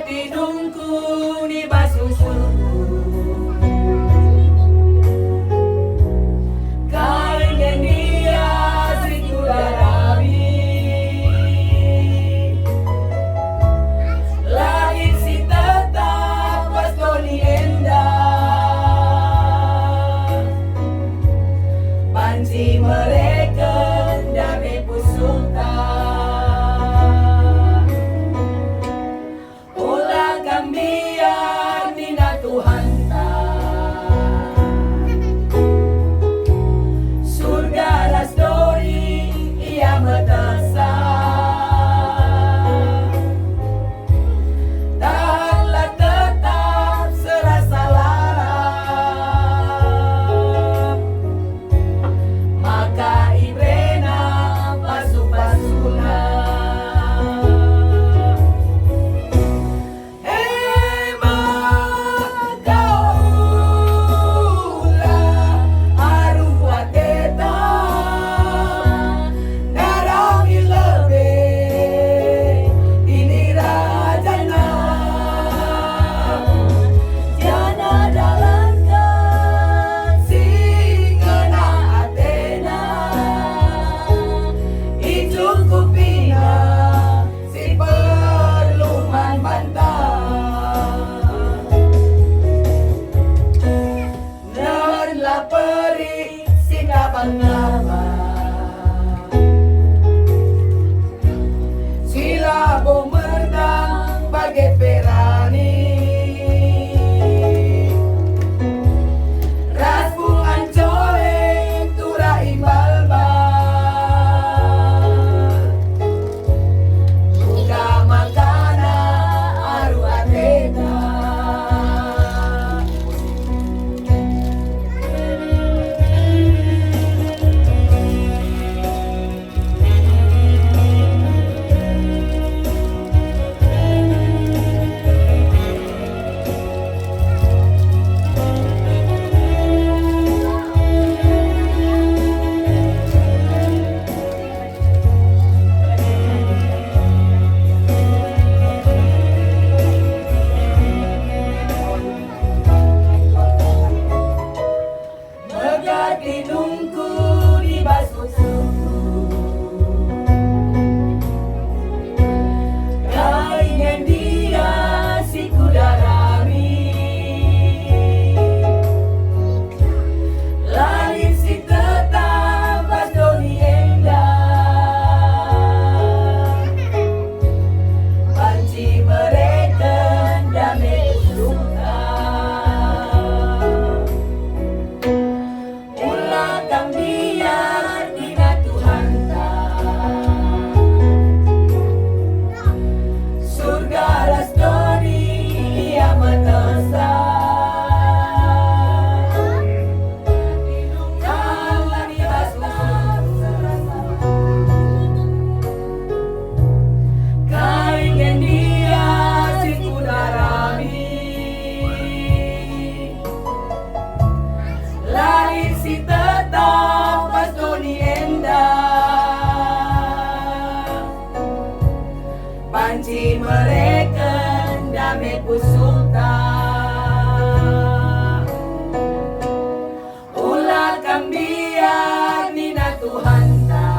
tidungku ni basusu kain yang dia sikudarawi langit si tetap pastoni endah banci mereka dami pusulta sila bomerdang bagai perani rasbu ancole tura imbalba buka makana aru atena tidungku di basusu kain yang dia sikudarawi langit si tetap pastoni endah banci mereka damai usulta si tetap pastoni endah banci mereka damai pusulta ulah kambiar nina Tuhanta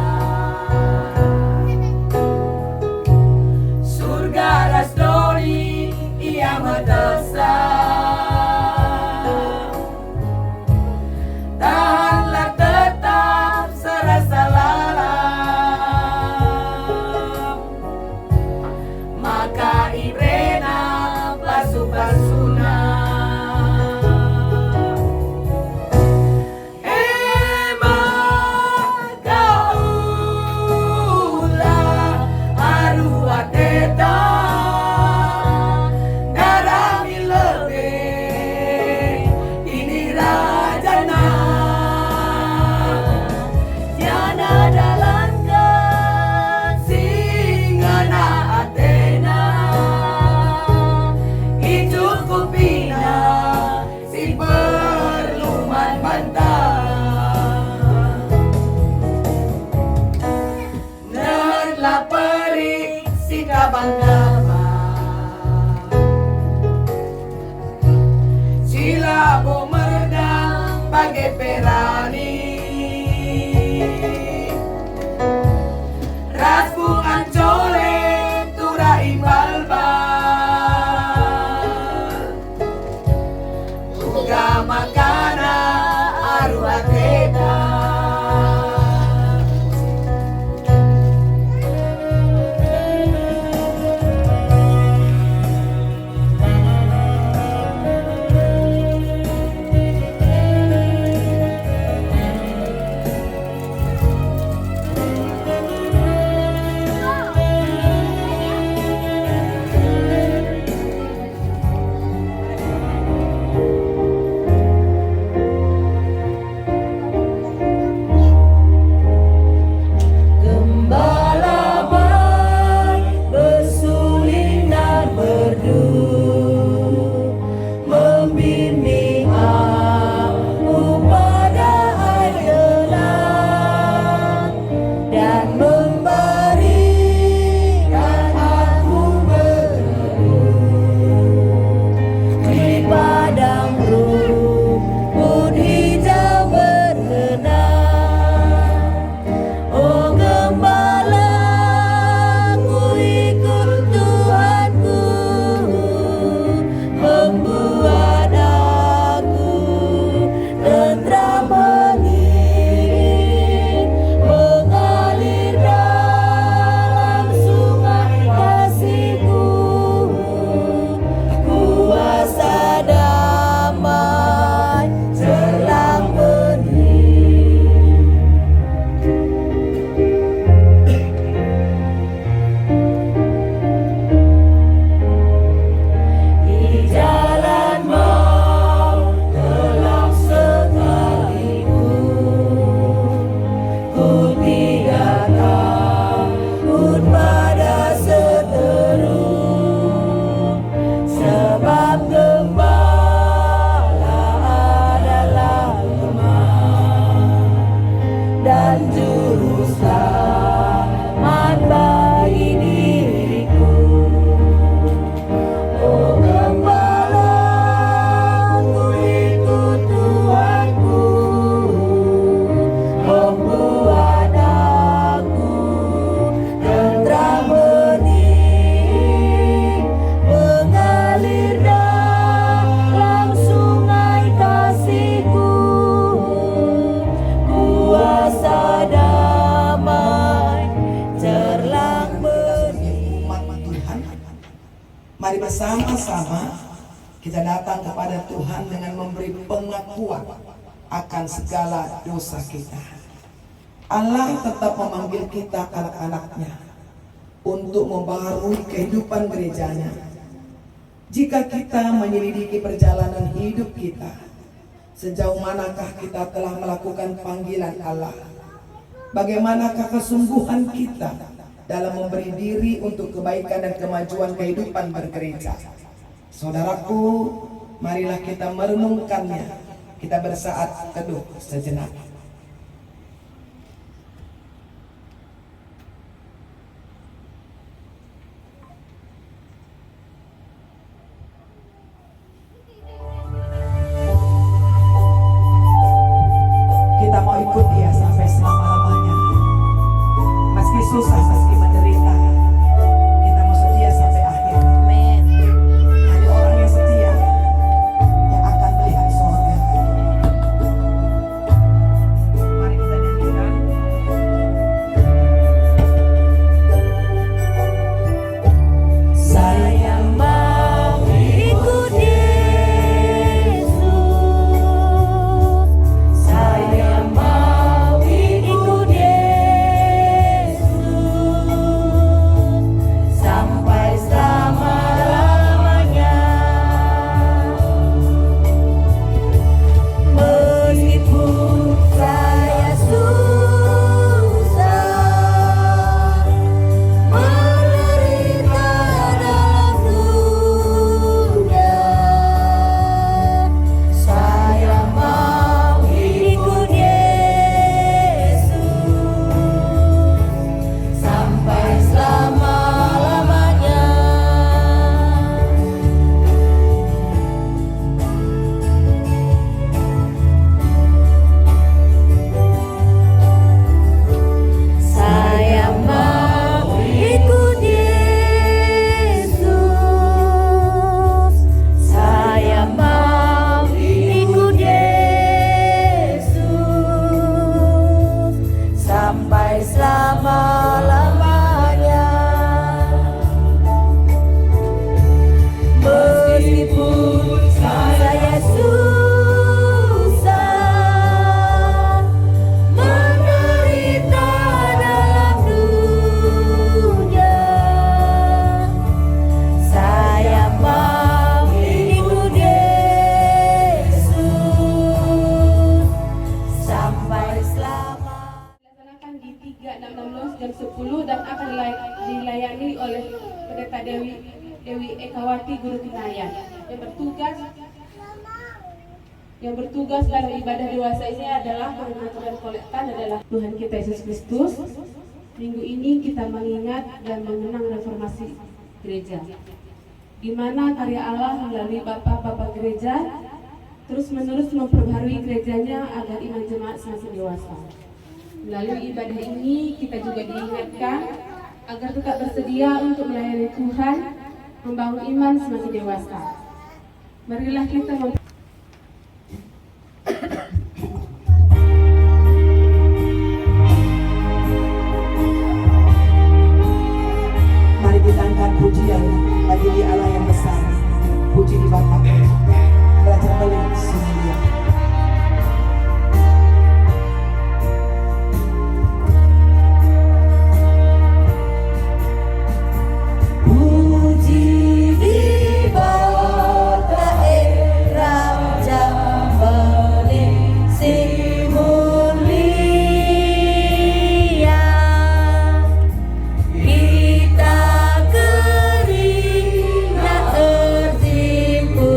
surga rasdori ia medesa tahanlah tetap serasa lalam maka ibrena pasu melani Raspu ancole tura imbalba Uga makana arua teta Mari bersama-sama kita datang kepada Tuhan dengan memberi pengakuan akan segala dosa kita. Allah tetap memanggil kita anak-anaknya untuk membaharui kehidupan gerejanya. Jika kita menyelidiki perjalanan hidup kita, sejauh manakah kita telah melakukan panggilan Allah? Bagaimanakah kesungguhan kita dalam memberi diri untuk kebaikan dan kemajuan kehidupan bergereja? Saudaraku, marilah kita merenungkannya. Kita bersaat teduh sejenak. Kita mau ikut dia sampai selama-lamanya. Meski susah, meski menderita, kita mau setia sampai akhir. Amin. Hanya orang yang setia yang akan melihat surga. Meskipun saya susah menderita dalam dunia, saya mau ikut Yesus sampai selama. Dilaksanakan di 3, 6, 16 jam 10 dan akan dilayani oleh Pendeta Dewi Ekawati Guru Kinayan yang bertugas dalam ibadah dewasa ini adalah pengaturan kolektan adalah Tuhan kita Yesus Kristus. Minggu ini kita mengingat dan mengenang reformasi gereja, di mana karya Allah melalui bapak-bapak gereja terus-menerus memperbaharui gerejanya agar iman jemaat semakin dewasa. Melalui ibadah ini kita juga diingatkan agar tetap bersedia untuk melayani Tuhan, membangun iman semakin dewasa. Marilah kita Mari kita angkat pujian bagi Dia Allah yang besar. Puji di Bapa, Raja Balik Semulia. Puji di bata Raja Balik Semulia. Kita keringat tertimpu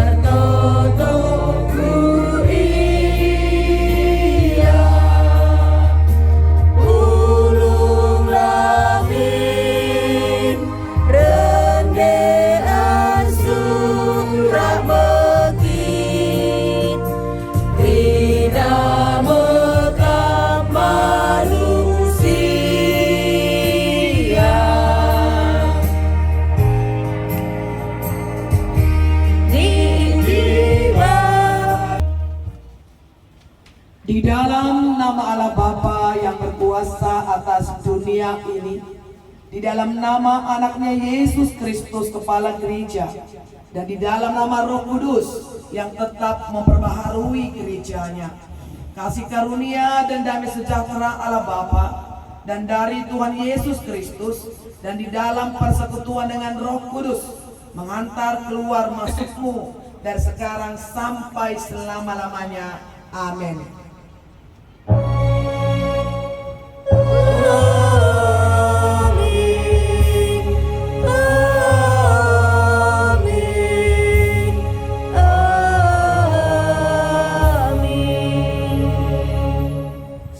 tertutup ia. Ulung lamin rendean surah bekit tidak mekam manusia. Di dalam nama Allah Bapa yang berkuasa atas dunia ini, di dalam nama anaknya Yesus Kristus Kepala Gereja, dan di dalam nama Roh Kudus yang tetap memperbaharui gerejanya, kasih karunia dan damai sejahtera Allah Bapa dan dari Tuhan Yesus Kristus dan di dalam persekutuan dengan Roh Kudus mengantar keluar masukmu dari sekarang sampai selama-lamanya. Amin.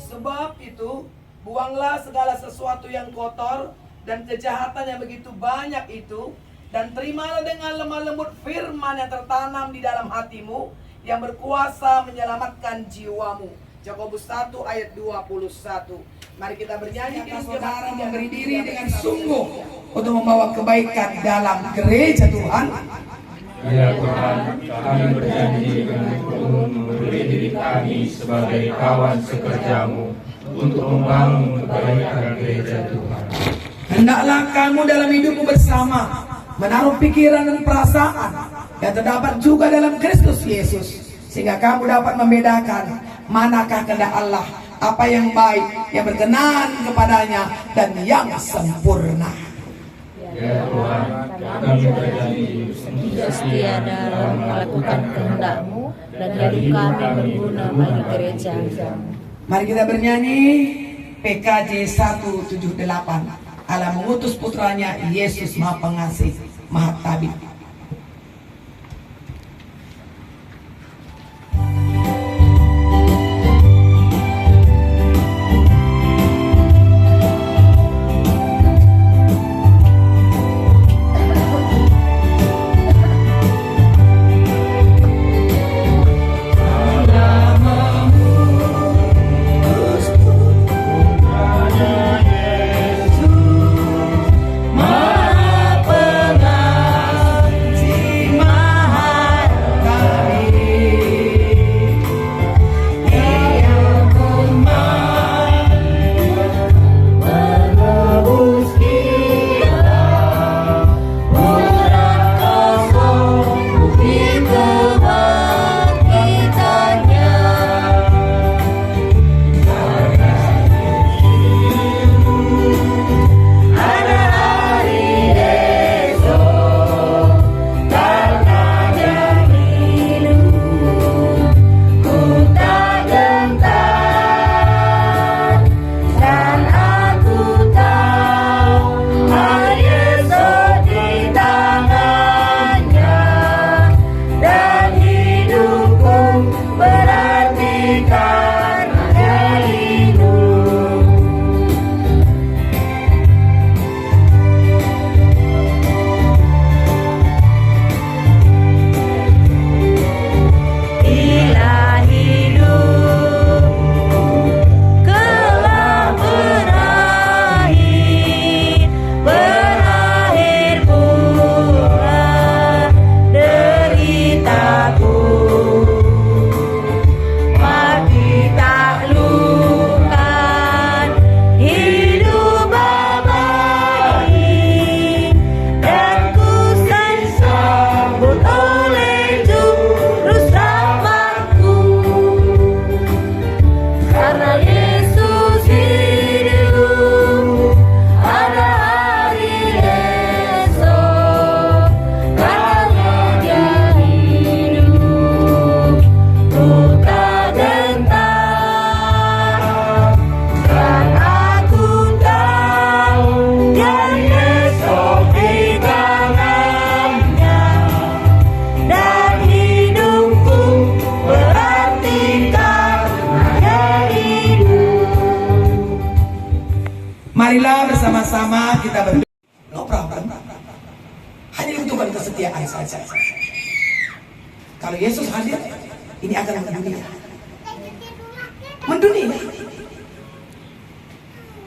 Sebab itu, buanglah segala sesuatu yang kotor dan kejahatan yang begitu banyak itu, dan terimalah dengan lemah lembut firman yang tertanam di dalam hatimu, yang berkuasa menyelamatkan jiwamu. Yakobus 1 ayat 21. Mari kita bernyanyi, kita saudara memberi diri dengan sungguh untuk membawa kebaikan dalam gereja Tuhan. Ya Tuhan, kami berjanji dengan penuh memberi diri kami sebagai kawan sekerjamu untuk membangun kebaikan gereja Tuhan. Hendaklah kamu dalam hidupmu bersama menaruh pikiran dan perasaan yang terdapat juga dalam Kristus Yesus, sehingga kamu dapat membedakan manakah kehendak Allah, apa yang baik, yang berkenan kepadanya, dan yang sempurna. Ya Tuhan, kami berjanji untuk setia dalam melakukan kehendak-Mu dan hidup kami berguna bagi gereja. Mari kita bernyanyi PKJ 178. Allah mengutus putranya Yesus Maha Pengasih, Maha Tabib. Maha Pengasih kesetiaan saja. Kalau Yesus hadir, ini akan mendunia. Mendunia.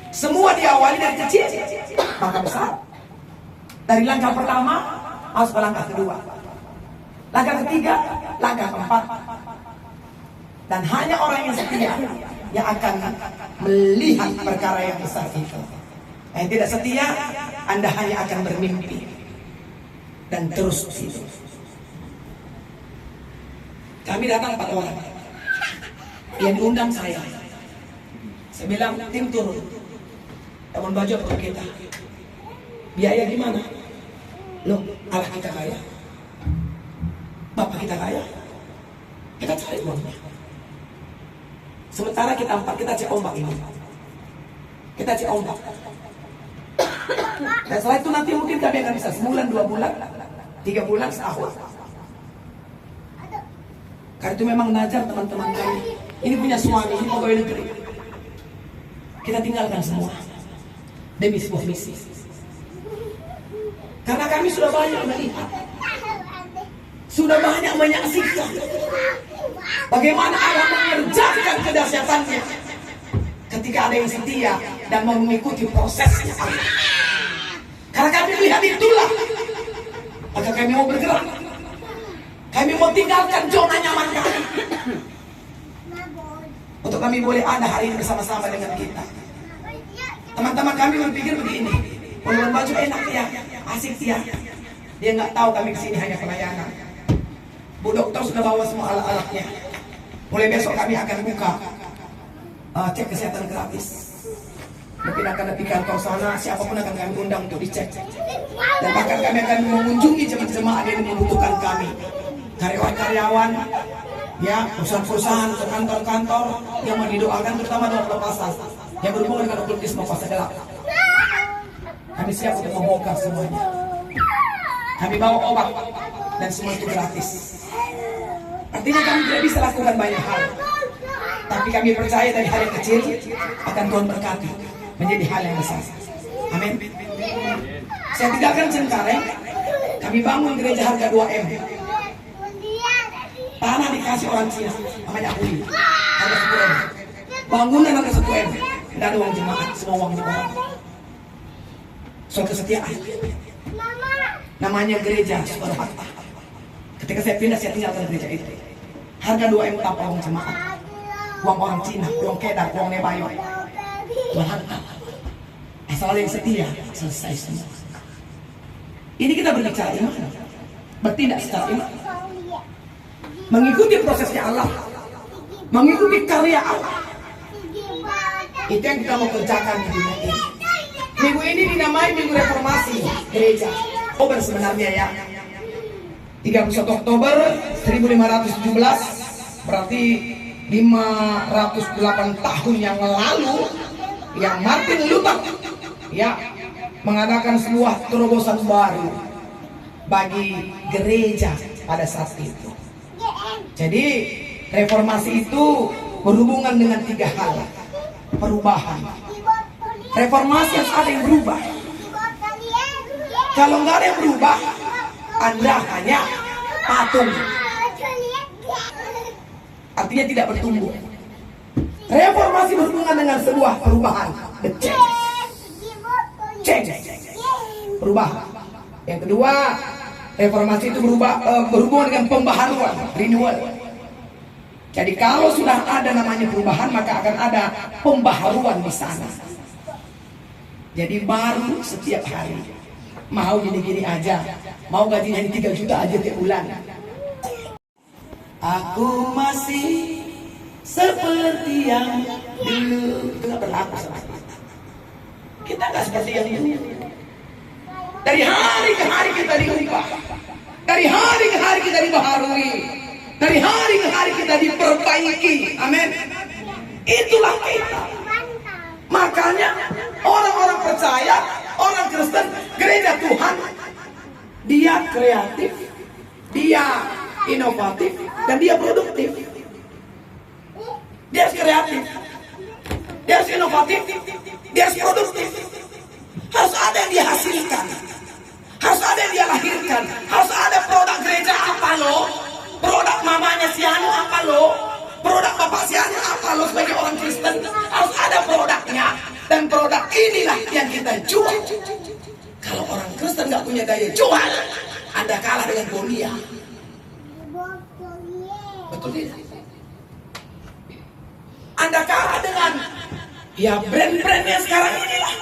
Semua diawali dari kecil, maka besar. Dari langkah pertama, harus ke langkah kedua. Langkah ketiga, langkah keempat. Dan hanya orang yang setia yang akan melihat perkara yang besar itu. Yang tidak setia, Anda hanya akan bermimpi dan terus tidur. Kami datang 4 orang yang diundang saya. Saya bilang, tim turun. Teman baju untuk kita. Biaya gimana? Loh, Allah kita kaya. Bapak kita kaya. Kita cari uangnya. Sementara kita 4, kita cek ombak ini. Kita cek ombak. Dan setelah itu nanti mungkin kami akan bisa sebulan, 2 bulan, 3 bulan, setahun. Karena itu memang najar teman-teman kami. Ini punya suami, ini pegawai negeri. Kita tinggalkan semua demi sebuah misi. Karena kami sudah banyak melihat, sudah banyak menyaksikan bagaimana Allah mengerjakan kedahsyatannya ketika ada yang setia dan mau mengikuti prosesnya Allah. Karena kami melihat itulah, maka kami mau bergerak. Kami mau tinggalkan zona nyaman kami untuk kami boleh ada hari ini bersama-sama dengan kita. Teman-teman kami berpikir begini, Puluhan Baju enak ya, asik ya. Dia nggak tahu kami kesini hanya pelayanan. Bu dokter sudah bawa semua alat-alatnya. Mulai besok kami akan buka cek kesehatan gratis. Mungkin akan di kantor sana, siapapun akan kami undang untuk dicek. Dan bahkan kami akan mengunjungi jemaat-jemaat yang membutuhkan kami. Karyawan-karyawan, ya, perusahaan-perusahaan, kantor-kantor yang mau didoakan, terutama doa pelepasan yang berhubungan dengan okultisme fase gelap. Kami siap untuk membongkar semuanya. Kami bawa obat dan semua itu gratis. Artinya kami tidak bisa lakukan banyak hal, tapi kami percaya dari hal yang kecil akan Tuhan berkati menjadi hal yang besar. Amin. Saya tinggalkan Cengkareng, kami bangun gereja harga 2M. Tanah dikasih orang Cina, namanya Uli, harga 10M. Bangunan harga 10M, tidak ada uang jemaat, semua uangnya orang. Soal kesetiaan. Namanya gereja Sukarpata. Ketika saya pindah, saya tinggalkan gereja itu. Harga 2M tanpa uang jemaat, uang orang Cina, uang Kedar, uang Nebayo. Tuhan, asal yang setia, selesai semua. Ini kita berbicara iman, bertindak secara iman, mengikuti prosesnya Allah, mengikuti karya Allah. Itu yang kita mau kerjakan di dunia ini. Minggu ini dinamai Minggu Reformasi Gereja. Oktober sebenarnya ya. 31 Oktober 1517, berarti 508 tahun yang lalu, yang Martin Luther ya mengadakan sebuah terobosan baru bagi gereja pada saat itu. Jadi reformasi itu berhubungan dengan 3 hal. Perubahan. Reformasi harus ada yang berubah. Kalau nggak ada yang berubah, Anda hanya patung. Artinya tidak bertumbuh. Reformasi berhubungan dengan sebuah perubahan. The change. Perubahan. Yang kedua, reformasi itu berhubungan dengan pembaharuan, renewal. Jadi kalau sudah ada namanya perubahan, maka akan ada pembaharuan di sana. Jadi baru setiap hari. Mau gini-gini aja, mau gajinya hanya 3 juta aja tiap bulan. Aku masih seperti yang dulu. Itu gak berlaku sama kita. Kita gak seperti yang dulu. Dari hari ke hari kita diubah. Dari hari ke hari kita dibaharui. Dari hari ke hari kita diperbaiki. Amin. Itulah kita. Makanya orang-orang percaya, orang Kristen, gereja Tuhan, dia kreatif, dia inovatif, dan dia produktif. Dia harus kreatif, dia harus inovatif, dia harus produktif. Harus ada yang dihasilkan, Harus ada yang dia lahirkan. Harus ada produk gereja apa loh? Produk mamanya si Anu apa loh? Produk bapak si Anu apa loh? Sebagai orang Kristen harus ada produknya. Dan produk inilah yang kita jual. Kalau orang Kristen nggak punya daya jual, Anda kalah dengan dunia. Betul tidak? Anda kalah dengan ya brand-brandnya sekarang inilah.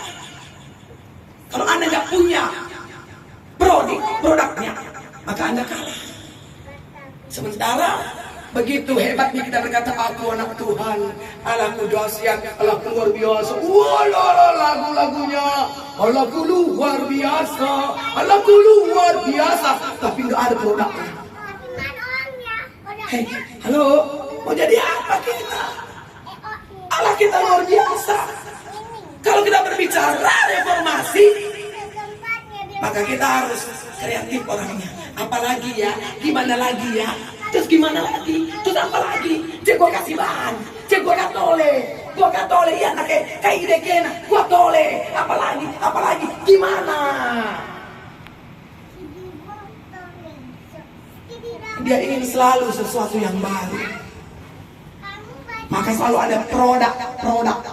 Kalau Anda nggak punya produknya, maka Anda kalah. Sementara begitu hebatnya kita berkata, aku anak Tuhan, Allahku dahsyat, Allahku luar biasa. Wah, lagu-lagunya, Allahku luar biasa, Allahku luar biasa. Tapi nggak ada produknya. Hei, halo, mau jadi apa kita? Allah kita luar biasa. Kalau kita berbicara reformasi, maka kita harus kreatif orangnya. Apalagi ya, gimana lagi ya? Terus gimana lagi? Terus apa lagi? Cek gua kasih bahan, cek gua katole ya nak kayak ide kena, gua tole. Apalagi, gimana? Dia ingin selalu sesuatu yang baru. Maka selalu ada produk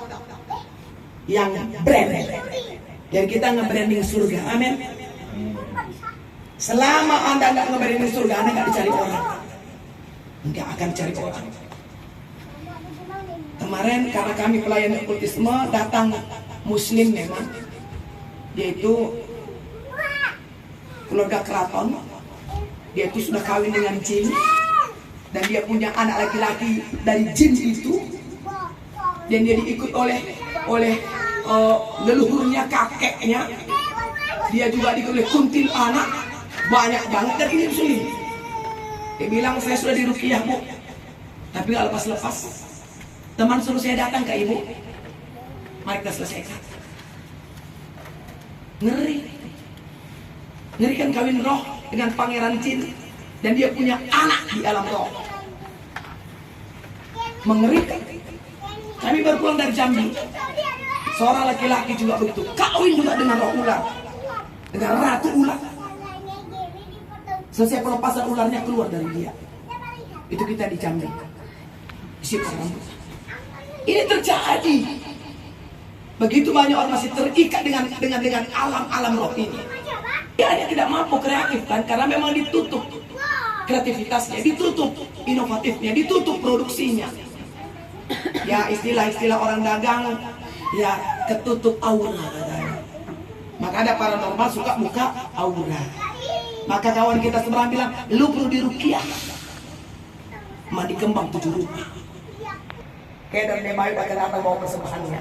yang brand. Dan kita nge-branding surga. Amin. Selama Anda nggak nge-branding surga, Anda nggak dicari orang. Nggak akan cari orang. Kemarin karena kami pelayan okkultisme, datang Muslim memang, yaitu keluarga keraton. Dia itu sudah kawin dengan jin, dan dia punya anak laki-laki dari jin itu, dan dia diikut oleh leluhurnya, kakeknya. Dia juga diikut oleh kuntil anak, banyak banget. Dan ini sulit. Dia bilang, saya sudah diruqyah Bu, tapi gak lepas-lepas. Teman suruh saya datang ke ibu, mari kita selesaikan. Ngeri kan kawin roh dengan pangeran jin, dan dia punya anak di alam roh. Mengerikan. Kami baru pulang dari Jambi, seorang laki-laki juga begitu, kawin juga dengan roh ular, dengan ratu ular. Selesai pelepasan ularnya keluar dari dia. Itu kita di Jambi. Ini terjadi. Begitu banyak orang masih terikat dengan alam roh ini. Dia hanya tidak mampu kreatif kan, karena memang ditutup kreativitasnya, ditutup inovatifnya, ditutup produksinya. Ya istilah orang dagang, ya ketutup aura katanya. Maka ada paranormal suka buka aura. Maka kawan kita seberang bilang, lu perlu diruqyah. Mandi kembang 7 rupa. Kayak dan Demayu akan datang bawa persembahannya.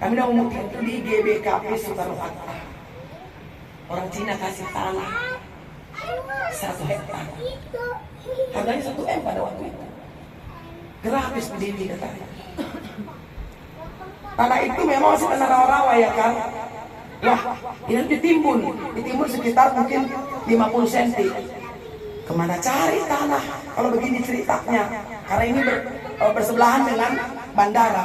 Kami udah ngomongin itu di GBKP Soekarno Hatta. Orang Cina kasih tanah 1 hektar. Harganya 1 M pada waktu itu. Gratis berdiri katanya. Tanah itu memang masih tanah rawa-rawa ya kan. Wah, ini ditimbun sekitar mungkin 50 cm. Kemana cari tanah kalau begini ceritanya? Karena ini bersebelahan dengan bandara.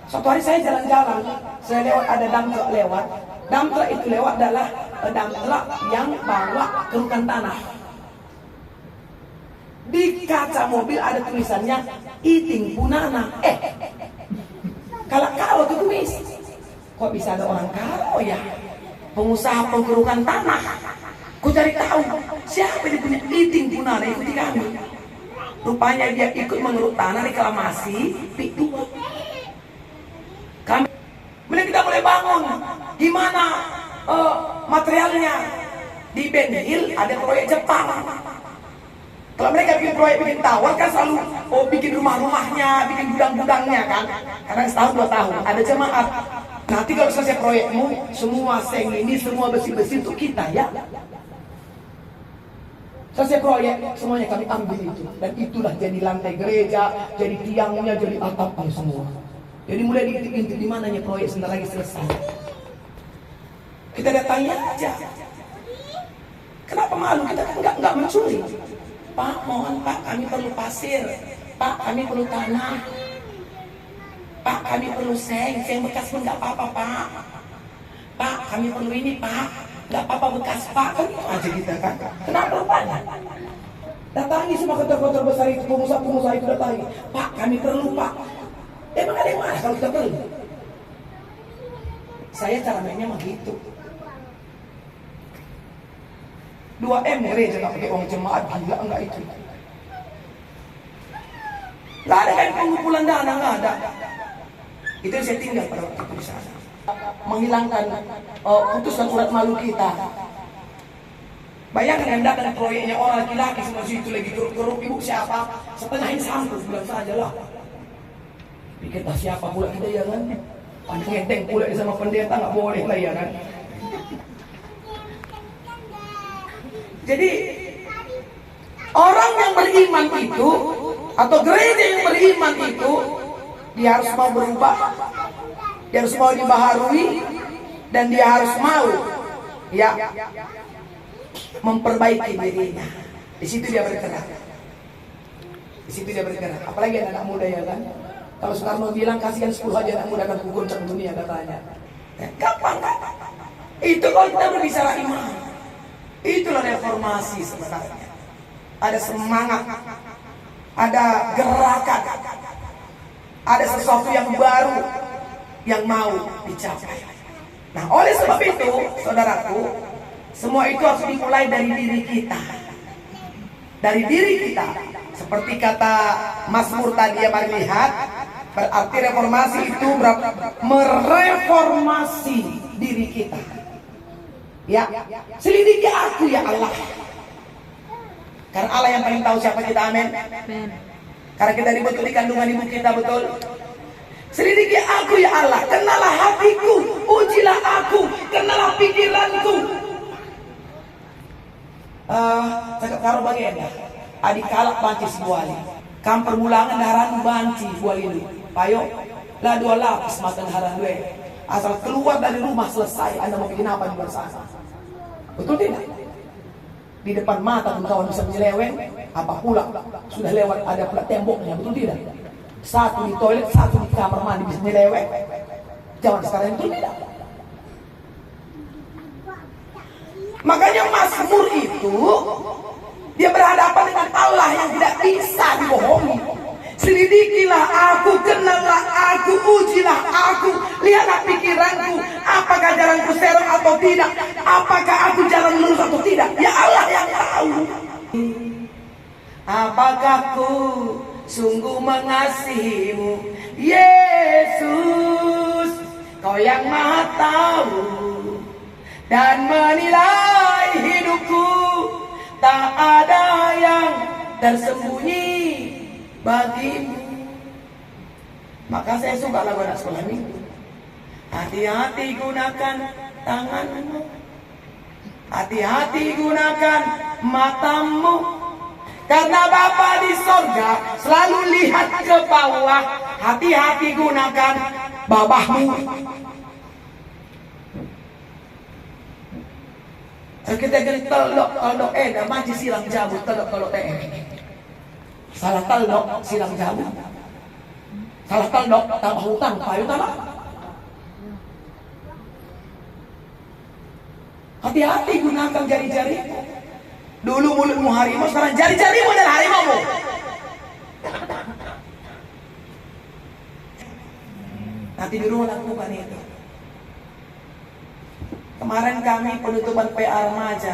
Suatu hari saya jalan-jalan, saya lewat, ada damkar lewat. Damkar itu lewat adalah damkar yang bawa kerukan tanah. Di kaca mobil ada tulisannya Iting Punana. Kalau itu tulis, kok bisa ada orang karo ya? Pengusaha penggerukan tanah. Ku cari tahu siapa yang punya Iting Punana, ikuti kami. Rupanya dia ikut mengeruk tanah reklamasi PIK 2. Kemudian kita mulai bangun. Gimana materialnya? Di Ben Hill ada proyek Jepang. Kalau mereka bikin tower kan selalu bikin rumah-rumahnya, bikin gudang-gudangnya kan. Karena setahun 2 tahun ada jemaat. Nanti kalau selesai proyekmu, semua seng ini, semua besi-besi untuk kita ya. Selesai proyek, semuanya kami ambil itu. Dan itulah jadi lantai gereja, jadi tiangnya, jadi atapnya semua. Jadi mulai diintip-intip di mananya proyek sebentar lagi selesai. Kita datangnya aja. Kenapa malu? Kita kan nggak mencuri. Pak, mohon Pak, kami perlu pasir. Pak, kami perlu tanah. Pak, kami perlu seng bekas pun nggak apa-apa Pak. Pak, kami perlu ini Pak. Nggak apa-apa bekas Pak, kan itu aja kita kan. Kenapa lupanya? Datangi semua kantor-kantor besar itu, pengusaha-pengusaha itu datangi. Pak, kami perlu Pak. Emang ada yang mana kalau kita perlu? Saya cara mainnya mah gitu. 2M gereja nggak pakai uang jemaat, gila enggak itu? Nggak ada kan pengumpulan dana, nggak ada. Itu yang saya tinggal pada waktu itu di sana. Menghilangkan putuskan urat malu kita. Bayangkan yang datang proyeknya orang laki-laki semua situ lagi geruk-geruk, ibu siapa? Setengahin sampul bilang saja lah. Pikir siapa pula kita ya kan? Pandang enteng pula sama pendeta, nggak boleh lah ya kan? Jadi orang yang beriman itu atau gereja yang beriman itu dia harus mau berubah, dia harus mau dibaharui, dan dia harus mau ya memperbaiki dirinya. Di situ dia bergerak. Di situ dia bergerak. Apalagi anak muda ya kan? Kalau Soekarno bilang kasihkan 10 aja anak muda akan kugoncang dunia katanya. Gampang kan? Itu kalau kita berbicara iman. Itulah reformasi sebenarnya. Ada semangat, ada gerakan, ada sesuatu yang baru yang mau dicapai. Nah, oleh sebab itu, saudaraku, semua itu harus dimulai dari diri kita. Dari diri kita. Seperti kata Mazmur tadi yang mari lihat, berarti reformasi itu mereformasi diri kita. Ya, selidiki aku ya Allah. Karena Allah yang paling tahu siapa kita, amin. Karena kita dibentuk di kandungan ibu kita, betul. Selidiki aku ya Allah, kenalah hatiku, ujilah aku, kenalah pikiranku. Cakap karo bagian adik kalak banci sebuali. Kam permulangan daharan banci buali ini. Payo, lah 2 lapis makan daharan gue. Asal keluar dari rumah selesai, Anda mau bikin apa di luar sana? Betul tidak? Di depan mata pun kawan bisa menyeleweng, apa pula sudah lewat ada pula temboknya, betul tidak? Satu di toilet, satu di kamar mandi bisa menyeleweng. Jangan sekarang, betul tidak? Makanya Mazmur itu dia berhadapan dengan Allah yang tidak bisa dibohongi. Selidikilah aku, kenallah aku, ujilah aku, lihatlah pikiranku, apakah jalanku serong atau tidak, apakah aku jalan lurus atau tidak. Ya Allah yang tahu. Apakah ku sungguh mengasihimu, Yesus, Kau yang Maha Tahu dan menilai hidupku, tak ada yang tersembunyi bagimu. Maka saya suka lagu anak sekolah minggu. Hati-hati gunakan tanganmu, hati-hati gunakan matamu, karena Bapa di sorga selalu lihat ke bawah. Hati-hati gunakan babahmu. Kita telok dah maci silang jabu telok salah telok silang jabu, salah telok tambah hutang payu tambah. Hati-hati gunakan jari-jari. Dulu mulutmu harimau, sekarang jari-jarimu adalah harimaumu. Nanti di rumah lakukan itu. Kemarin kami penutupan PA remaja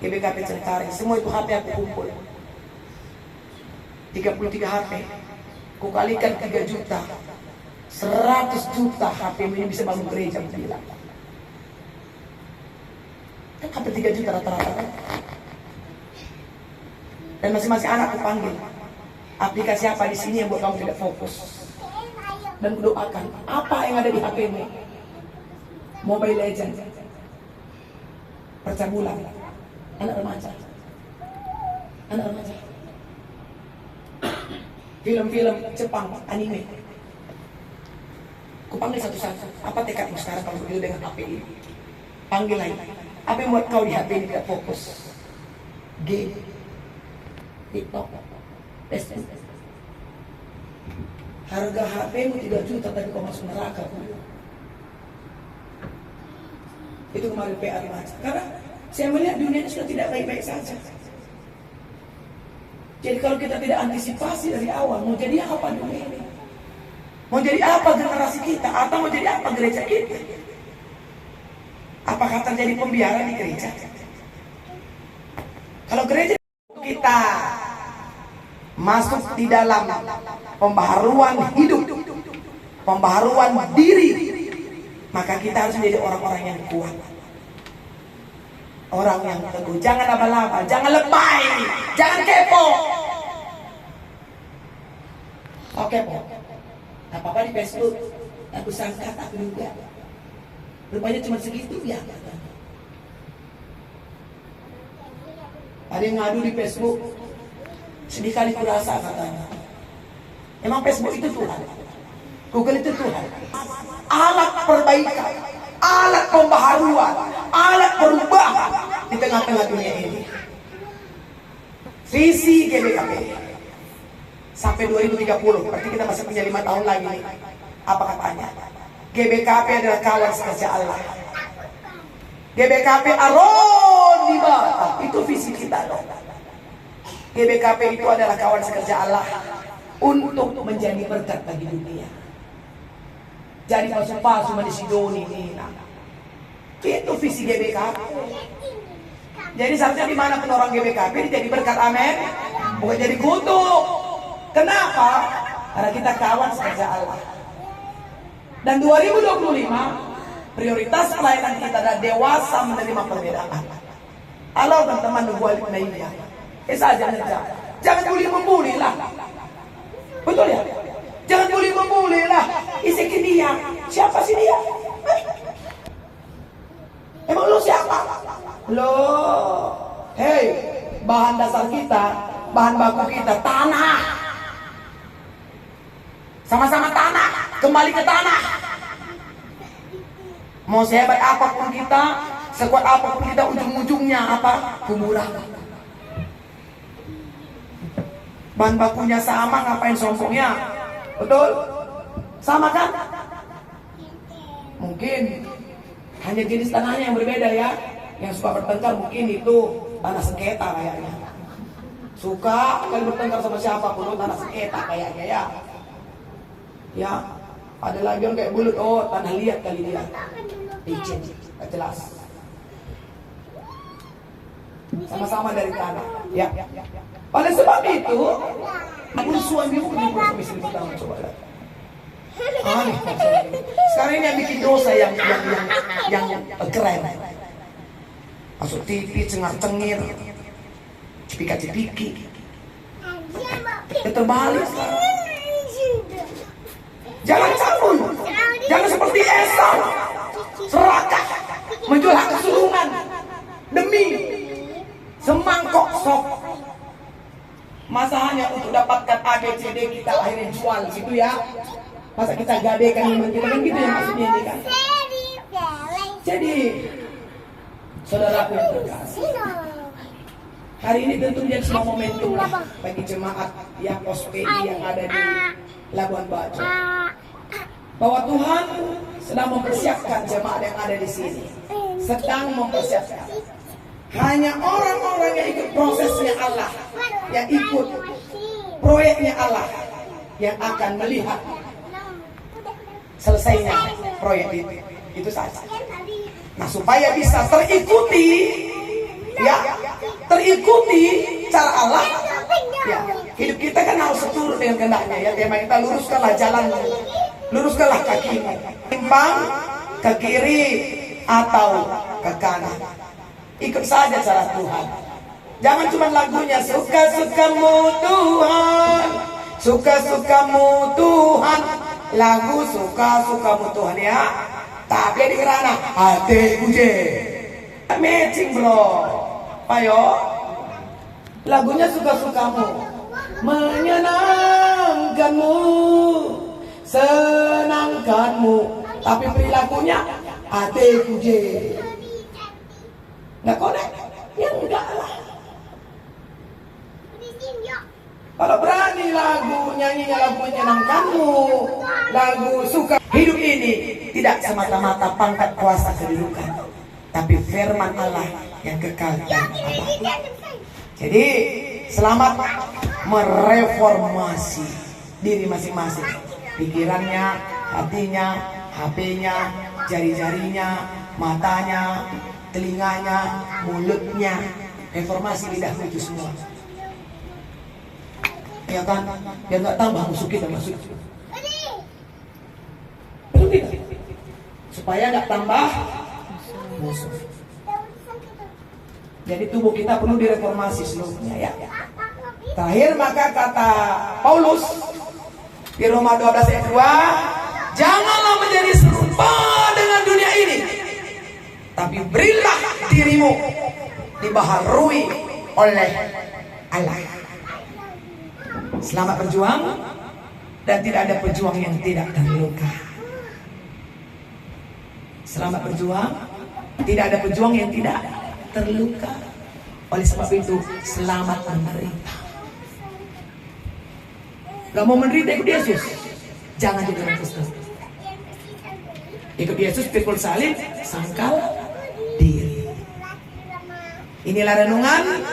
GBKP Cengkareng, semua itu HP aku kumpul 33 HP, kukalikan 3 juta, 100 juta HP ini bisa bangun gereja. Bilang kan HP 3 juta rata-rata kan? Dan masing-masing anak aku panggil, aplikasi apa di sini yang buat kamu tidak fokus, dan kudoakan apa yang ada di HP-mu. Mobile Legends, percabulan, anak remaja, film-film Jepang, anime. Kupanggil satu-satu. Apa tekadmu sekarang kalau begitu dengan HP ini? Panggil lagi. Apa yang buat kau di HP ini tidak fokus? Game, TikTok, Facebook. Harga HP-mu 3 juta tapi kau masuk neraka. Itu kemarin PA baca. Karena saya melihat dunia ini sudah tidak baik-baik saja. Jadi kalau kita tidak antisipasi dari awal, mau jadi apa dunia ini? Mau jadi apa generasi kita? Atau mau jadi apa gereja kita? Apakah terjadi pembiaran di gereja? Kalau gereja kita masuk di dalam pembaharuan hidup, pembaharuan diri, maka kita harus menjadi orang-orang yang kuat, orang yang teguh. Jangan laba-laba, jangan lebay, jangan kepo. Oke, po. Apa-apa di Facebook, aku sangka tak juga. Rupanya cuma segitu ya. Ada yang ngadu di Facebook, sedih kali kurasa katanya. Emang Facebook itu Tuhan, Google itu Tuhan. Alat perbaikan, alat pembaharuan, alat perubahan di tengah-tengah dunia ini. Visi GBKP sampai 2030, berarti kita masih punya 5 tahun lagi. Apa katanya? GBKP adalah kawan sekerja Allah. GBKP Aron di bawah, itu visi kita dong. GBKP itu adalah kawan sekerja Allah untuk menjadi berkat bagi dunia. Jadi palsu-palsu di Sidoni ini. Nah, itu visi GBKP. Jadi seharusnya dimanapun orang GBKP jadi berkat, amin. Bukan jadi kutuk. Kenapa? Karena kita kawan sekerja Allah. Dan 2025 prioritas pelayanan kita adalah dewasa menerima perbedaan. Allah teman-teman nubuat Naibia. Saja saja. Jangan bully-membuli lah. Betul ya? Jangan bully-membuli lah. Isikin dia. Siapa sih dia? Emang lu siapa? Lo, hei, bahan dasar kita, bahan baku kita tanah. Sama-sama tanah, kembali ke tanah. Mau sehebat apapun kita, sekuat apapun kita, ujung-ujungnya apa? Kuburan. Bahan bakunya sama, ngapain sombongnya? Betul? Sama kan? Mungkin hanya jenis tanahnya yang berbeda ya. Yang suka bertengkar mungkin itu tanah sengketa kayaknya. Suka kali bertengkar sama siapapun, tanah sengketa kayaknya ya. Ya, ada lagi yang kayak bulut, oh tanah liat kali dia. Licin, gak jelas. Sama-sama dari tanah. Ya. Oleh sebab itu, aku suamimu suami istri pertama coba lihat. Aneh. Sekarang ini yang bikin dosa yang keren. Masuk TV, cengar-cengir, cipika-cipiki. Ya terbalik sekarang. Jangan cabul, jangan seperti Esau, serakah, menjual hak kesulungan demi semangkok sop. Masa hanya untuk dapatkan ABCD kita akhirnya jual situ ya. Masa kita gadekan iman kita kan gitu ya maksudnya ini kan. Jadi saudaraku yang terkasih, hari ini tentu menjadi sebuah momentum bagi jemaat yang pospedi yang ada di Labuan Bajo, bahwa Tuhan sedang mempersiapkan jemaat yang ada di sini, sedang mempersiapkan. Hanya orang-orang yang ikut prosesnya Allah, yang ikut proyeknya Allah, yang akan melihat selesainya proyek itu saja. Nah, supaya bisa terikuti, ya, terikuti cara Allah, ya, hidup kita kan harus seturut dengan kehendaknya. Ya, tema kita luruskanlah jalan, luruskanlah kakimu, timpang ke kiri atau ke kanan. Ikut saja cara Tuhan. Jangan cuma lagunya suka-sukamu Tuhan, suka-sukamu Tuhan, lagu suka-sukamu Tuhan ya. Tapi di kerana hati puji matching bro. Ayo, lagunya suka-sukamu, menyenangkanmu, senangkanmu, tapi perilakunya hati puji. Nggak connect? Ya enggak lah. Kalau berani lagu nyanyinya lagu menyenangkanmu, lagu suka. Hidup ini tidak semata-mata pangkat kuasa kedudukan. tapi firman Allah yang kekal dan abadi. Jadi selamat mereformasi diri masing-masing, pikirannya, hatinya, HP-nya, jari-jarinya, matanya, telinganya, mulutnya. Reformasi lidahmu itu semua, ya kan? Biar nggak tambah musuh kita masuk. Betul tidak? Supaya nggak tambah musuh. Jadi tubuh kita perlu direformasi seluruhnya, ya. Terakhir maka kata Paulus di Roma 12 ayat 2, janganlah menjadi serupa dengan dunia ini, tapi berilah dirimu dibaharui oleh Allah. Selamat berjuang, dan tidak ada pejuang yang tidak terluka. Selamat berjuang, tidak ada pejuang yang tidak terluka. Oleh sebab itu, selamat menderita. Gak mau menderita, ikut Yesus. Jangan jadi orang Kristen. Ikut Yesus, pikul salib, sangkal diri. Inilah renungan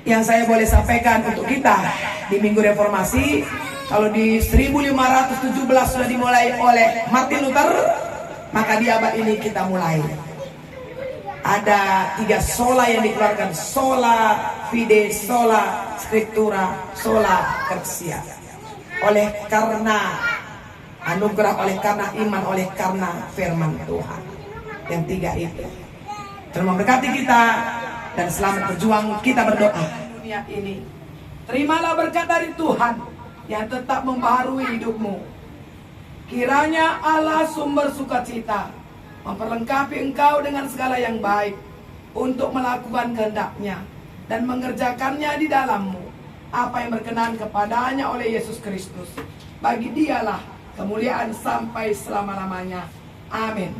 yang saya boleh sampaikan untuk kita di Minggu Reformasi. Kalau di 1517 sudah dimulai oleh Martin Luther, maka di abad ini kita mulai. Ada 3 sola yang dikeluarkan: sola fide, sola scriptura, sola gratia. Oleh karena anugerah, oleh karena iman, oleh karena firman Tuhan. Yang 3 itu Tuhan memberkati kita, dan selamat berjuang. Kita berdoa. Dunia ini, terimalah berkat dari Tuhan yang tetap membaharui hidupmu. Kiranya Allah sumber sukacita memperlengkapi engkau dengan segala yang baik untuk melakukan kehendak-Nya dan mengerjakannya di dalammu, apa yang berkenan kepadanya oleh Yesus Kristus. Bagi Dialah kemuliaan sampai selama-lamanya. Amin.